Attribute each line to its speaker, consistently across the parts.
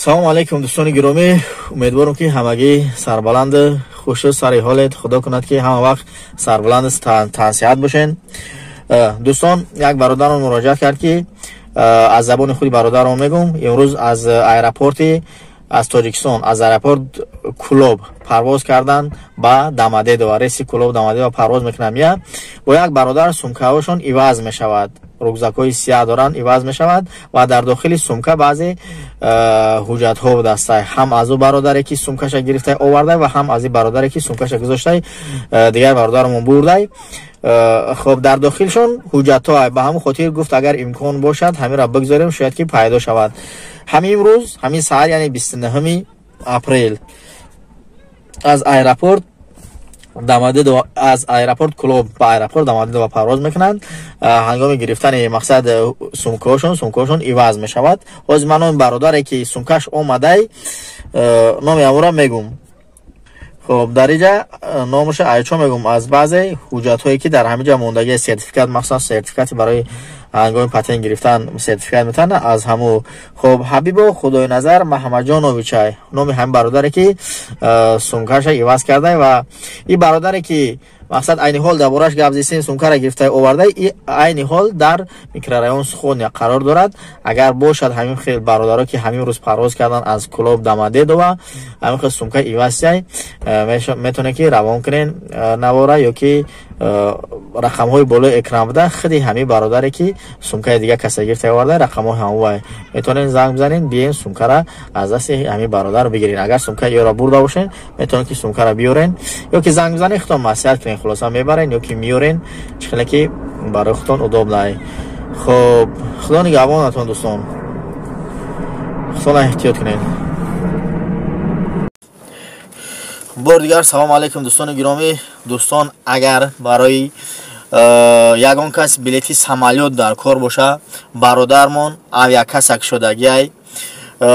Speaker 1: салому алайкум дӯстони гиромӣ, умедворам ки ҳамагӣ сарбаланду хушу сари ҳолед. Худо кунад ки ҳама вақт сарбаланду таъсият бошен. дӯстон, як бародарон муроҷиат кард ки аз забони худи бародарон мегӯм, имрӯз аз аэропорти аз Тоҷикистон, аз аэропорт Кулоб парвоз кардан ба Дамадедова, рейси Кулоб Дамадедова парвоз мекунам. Я бо як бародар сумкаҳошон иваз мешавад, рюкзакҳои сиёҳ доранд, иваз мешавад ва дар дохили сумка баъзе ҳуҷҷатҳо будааст. ҳам аз ӯ бародаре ки сумкаша гирифта оварда ва ҳам аз ин бародаре ки сумкаша гузошта дигар бародарамон бурдай. хоб дар дохилшон ҳуҷҷатҳо ба ҳамон хотир гуфт агар имкон бошад ҳамира бигзорем, шояд ки пайдо шавад. ҳамин имрӯз, ҳамин саҳар, яъне 29 апрел аз аэропорт Дамадедова, аз аэропорт Кулоб ба аэропорт Дамадедова парвоз мекунанд. ҳангоми гирифтани мақсад сумкаҳошон иваз мешавад. ҳозир ман номи бародаре ки сумкаш омадай номи амура мегӯм. خب در اینجا نامش ایچو میگم از بعضی حجت هایی که در همینجا موندگی سرتیفیکات، مخصوصا سرتیفیکاتی برای هنگام پتن گرفتن سرتیفیکات میتونه از همو. خب حبیب خدای نظر محمد جانویچای نام هم برادره که سومکاش ایواز کرده و این برادره که مقصد عین حال دربارش گپ زدیم، سومکا را گرفته آورده، عین حال در میکرورایون سخون قرار دارد. اگر باشد همین خیلی برادرها که همین روز پرواز کردن از کلوب دماددووا همین خیلی سومکا ایوازی میتونه که روان کنین نواره یا که رقم های بالای اکرام بده. خیلی همین برادره که سومکای دیگه کسی گرفته آورده رقم های هموای میتونین زنگ بزنین بیاین سومکا را از دست همین برادر بگیرین. اگر سومکا یا را برده باشین میتونین که سومکا را بیارین یا که زنگ بزنین خودتون مصلحت کنین، خلاصا میبرین یا که میارین چخیلی که برای خودتون اداب لای. خب خدا نگهبانتون دوستان، خدا احتیاط کنین. بار دیگر سلام علیکم دوستان گرامی. دوستان اگر برای یگان کس بلیتی سامالیات در کار باشه، برادرمون авиакасак шудагиай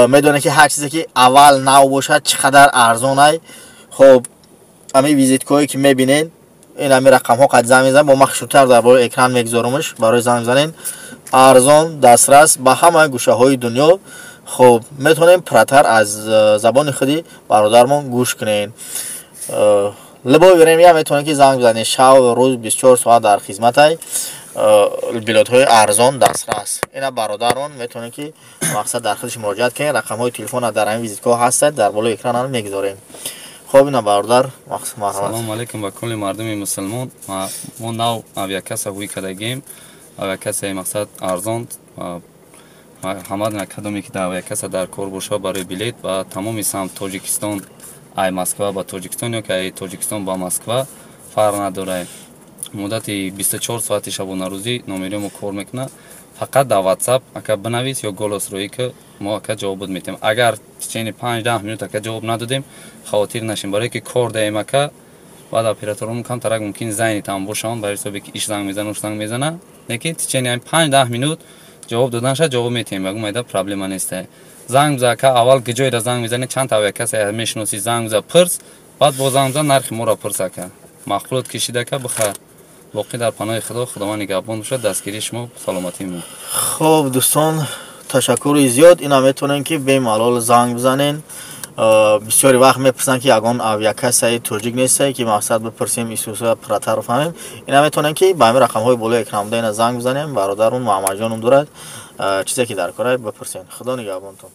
Speaker 1: میدونه که هر چیزی که اول نو باشه چقدر ارزانه. خب همین ویزیتکایی که میبینین این همین رقم ها قد زنگ میزنن با مخشوتر در برای اکران میگذارمش برای زنگ زنین، ارزان، دسترس به همه گوشه های دنیا. خب میتونیم پراتر از زبان خودی برادرمون گوش کنین. لبای بریم یا میتونین که زنگ بزنین شب و روز 24 ساعت در خدمت های بلیط های ارزان دسترس. اینا برادرمون میتونین که مقصد در خودش مراجعت کنین. رقم های تلفن در همین ویزیتگاه هست در بالای اکران هم میگذاریم. خب اینا برادر مرحبا.
Speaker 2: سلام علیکم به کل مردم مسلمان. ما نو авиакаса هوی کردگیم. авиакаса مقصد ارزان ҳамад академия ки дар авиакаса дар кор боша барои билет ба тамоми самт тоҷикистон, ай Москва ба тоҷикистон ё ки ай тоҷикистон ба Москва фарқ надорад. муддати 24 соати шабонарӯзӣ номериамо кор мекунад. фақат дар WhatsApp ака бинавис ё голос рӯӣ ки мо ака ҷавоб медиҳем. агар тичени 5-10 минут ака ҷавоб надодем хавотир нашем, барое ки кор даем ака баъд операторон камтарак мумкин зайни там бошанд барои ҳисоби ки иш занг мезана уш занг мезана, лекин тичени 5-10 минут ҷавоб додан шад ҷавоб метиҳем. ягон майда проблема нест. занг биза ака аввал ҷойра занг мезани чанд авиакаса мешиноси занг биза пирс, баъд бо занг биза нархи моро пирс ака махлут кишида ака бихар. боқӣ дар паноҳи худо. худованд нигҳбон бошад. дастгирии шумо саломатии мо.
Speaker 1: خب دوستان تشکر زیاد. اینا میتونن که به مالال زنگ بزنین. بسیاری وقت میپرسن که یگان авиакасаи توجیک نیست که مقصد بپرسیم ایسوسا پراتر رو فهمیم. اینا میتونن که با همین رقم های بالای اکرام دادن زنگ بزنیم. برادرون محمد جانم دارد چیزی که در کاره بپرسین. خدا نگهبانتون.